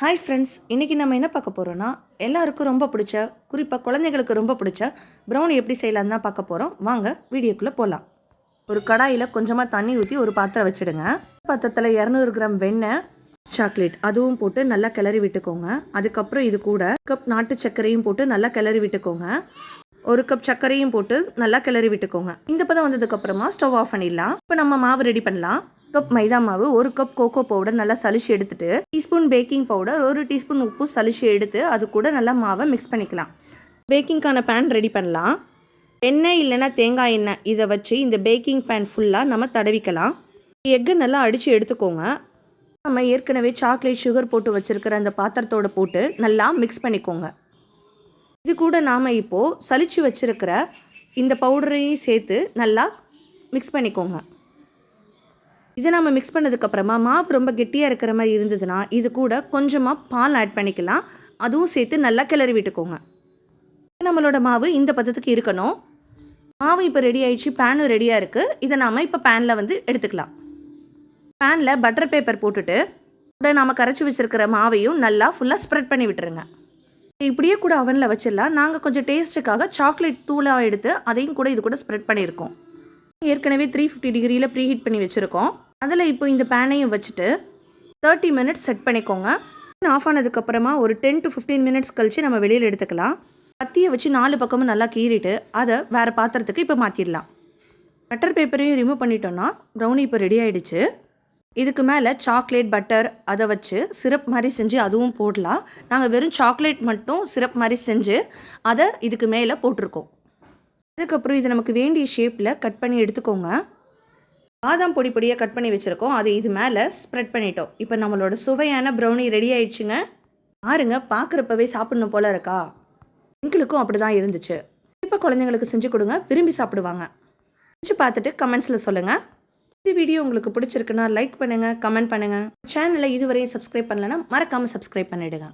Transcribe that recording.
Hi friends, இன்றைக்கி நம்ம என்ன பார்க்க போகிறோன்னா எல்லாருக்கும் ரொம்ப பிடிச்ச, குறிப்பாக குழந்தைகளுக்கு ரொம்ப பிடிச்ச ப்ரௌனி எப்படி செய்யலான்னு தான் பார்க்க போகிறோம். வாங்க வீடியோக்குள்ளே போகலாம். ஒரு கடாயில் கொஞ்சமாக தண்ணி ஊற்றி ஒரு பாத்திரம் வச்சுடுங்க. பாத்திரத்தில் 200 கிராம் வெண்ணெய், சாக்லேட் அதுவும் போட்டு நல்லா கிளறி விட்டுக்கோங்க. அதுக்கப்புறம் இது கூட கப் நாட்டு சர்க்கரையும் போட்டு நல்லா கிளறி விட்டுக்கோங்க. ஒரு கப் சர்க்கரையும் போட்டு நல்லா கிளறி விட்டுக்கோங்க. இந்த பதம் வந்ததுக்கப்புறமா ஸ்டவ் ஆஃப் பண்ணிடலாம். இப்போ நம்ம மாவு ரெடி பண்ணலாம். கப் மைதா மாவு, ஒரு கப் கோகோ பவுடர் நல்லா சலிச்சு எடுத்துட்டு, டீஸ்பூன் பேக்கிங் பவுடர், ஒரு டீஸ்பூன் உப்பு சலிச்சு எடுத்து அது கூட நல்லா மாவை மிக்ஸ் பண்ணிக்கலாம். பேக்கிங்கான பேன் ரெடி பண்ணலாம். எண்ணெய் இல்லைன்னா தேங்காய் எண்ணெய் இதை வச்சு இந்த பேக்கிங் பேன் ஃபுல்லாக நம்ம தடவிக்கலாம். எக்கு நல்லா அடித்து எடுத்துக்கோங்க. நம்ம ஏற்கனவே சாக்லேட் சுகர் போட்டு வச்சுருக்கிற அந்த பாத்திரத்தோடு போட்டு நல்லா மிக்ஸ் பண்ணிக்கோங்க. இது கூட நாம் இப்போது சலிச்சு வச்சுருக்கிற இந்த பவுடரையும் சேர்த்து நல்லா மிக்ஸ் பண்ணிக்கோங்க. இதை நம்ம மிக்ஸ் பண்ணதுக்கப்புறமா மாவு ரொம்ப கெட்டியாக இருக்கிற மாதிரி இருந்ததுன்னா இது கூட கொஞ்சமாக பால் ஆட் பண்ணிக்கலாம். அதுவும் சேர்த்து நல்லா கிளறி விட்டுக்கோங்க. நம்மளோட மாவு இந்த பதத்துக்கு இருக்கணும். மாவு இப்போ ரெடி ஆகிடுச்சு, பேனும் ரெடியாக இருக்குது. இதை நாம் இப்போ பேனில் எடுத்துக்கலாம். பேனில் பட்டர் பேப்பர் போட்டுட்டு கூட நாம் கரைச்சி வச்சுருக்கிற மாவையும் நல்லா ஃபுல்லாக ஸ்ப்ரெட் பண்ணி விட்டுருங்க. இப்படியே கூட அவனில் வச்சிடலாம். நாங்கள் கொஞ்சம் டேஸ்ட்டுக்காக சாக்லேட் தூளாக எடுத்து அதையும் கூட இது கூட ஸ்ப்ரெட் பண்ணியிருக்கோம். ஏற்கனவே 350 டிகிரியில் ப்ரீஹீட் பண்ணி வச்சுருக்கோம். அதில் இப்போ இந்த பேனையும் வச்சுட்டு 30 மினிட்ஸ் செட் பண்ணிக்கோங்க. ஆஃப் ஆனதுக்கப்புறமா ஒரு 10 to 15 மினிட்ஸ் கழித்து நம்ம வெளியில் எடுத்துக்கலாம். கத்தியை வச்சு 4 பக்கமும் நல்லா கீறிட்டு அதை வேறு பாத்திரத்துக்கு இப்போ மாற்றிடலாம். பட்டர் பேப்பரையும் ரிமூவ் பண்ணிட்டோன்னா ப்ரௌனி இப்போ ரெடி ஆகிடுச்சு. இதுக்கு மேலே சாக்லேட் பட்டர் அதை வச்சு சிரப் மாதிரி செஞ்சு அதுவும் போடலாம். நாங்கள் வெறும் சாக்லேட் மட்டும் சிரப் மாதிரி செஞ்சு அதை இதுக்கு மேலே போட்டிருக்கோம். அதுக்கப்புறம் இது நமக்கு வேண்டிய ஷேப்பில் கட் பண்ணி எடுத்துக்கோங்க. பாதாம் பொடி பொடியாக கட் பண்ணி வச்சுருக்கோம். அதை இது மேலே ஸ்ப்ரெட் பண்ணிட்டோம். இப்போ நம்மளோட சுவையான ப்ரௌனி ரெடி ஆயிடுச்சுங்க. பாருங்க, பார்க்குறப்பவே சாப்பிட்ணும் போல் இருக்கா? எங்களுக்கும் அப்படி தான் இருந்துச்சு. இப்போ குழந்தைங்களுக்கு செஞ்சு கொடுங்க, விரும்பி சாப்பிடுவாங்க. செஞ்சு பார்த்துட்டு கமெண்ட்ஸில் சொல்லுங்கள். இந்த வீடியோ உங்களுக்கு பிடிச்சிருக்குன்னா லைக் பண்ணுங்கள், கமெண்ட் பண்ணுங்கள். சேனலை இதுவரையும் சப்ஸ்கிரைப் பண்ணலைன்னா மறக்காமல் சப்ஸ்கிரைப் பண்ணிவிடுங்க.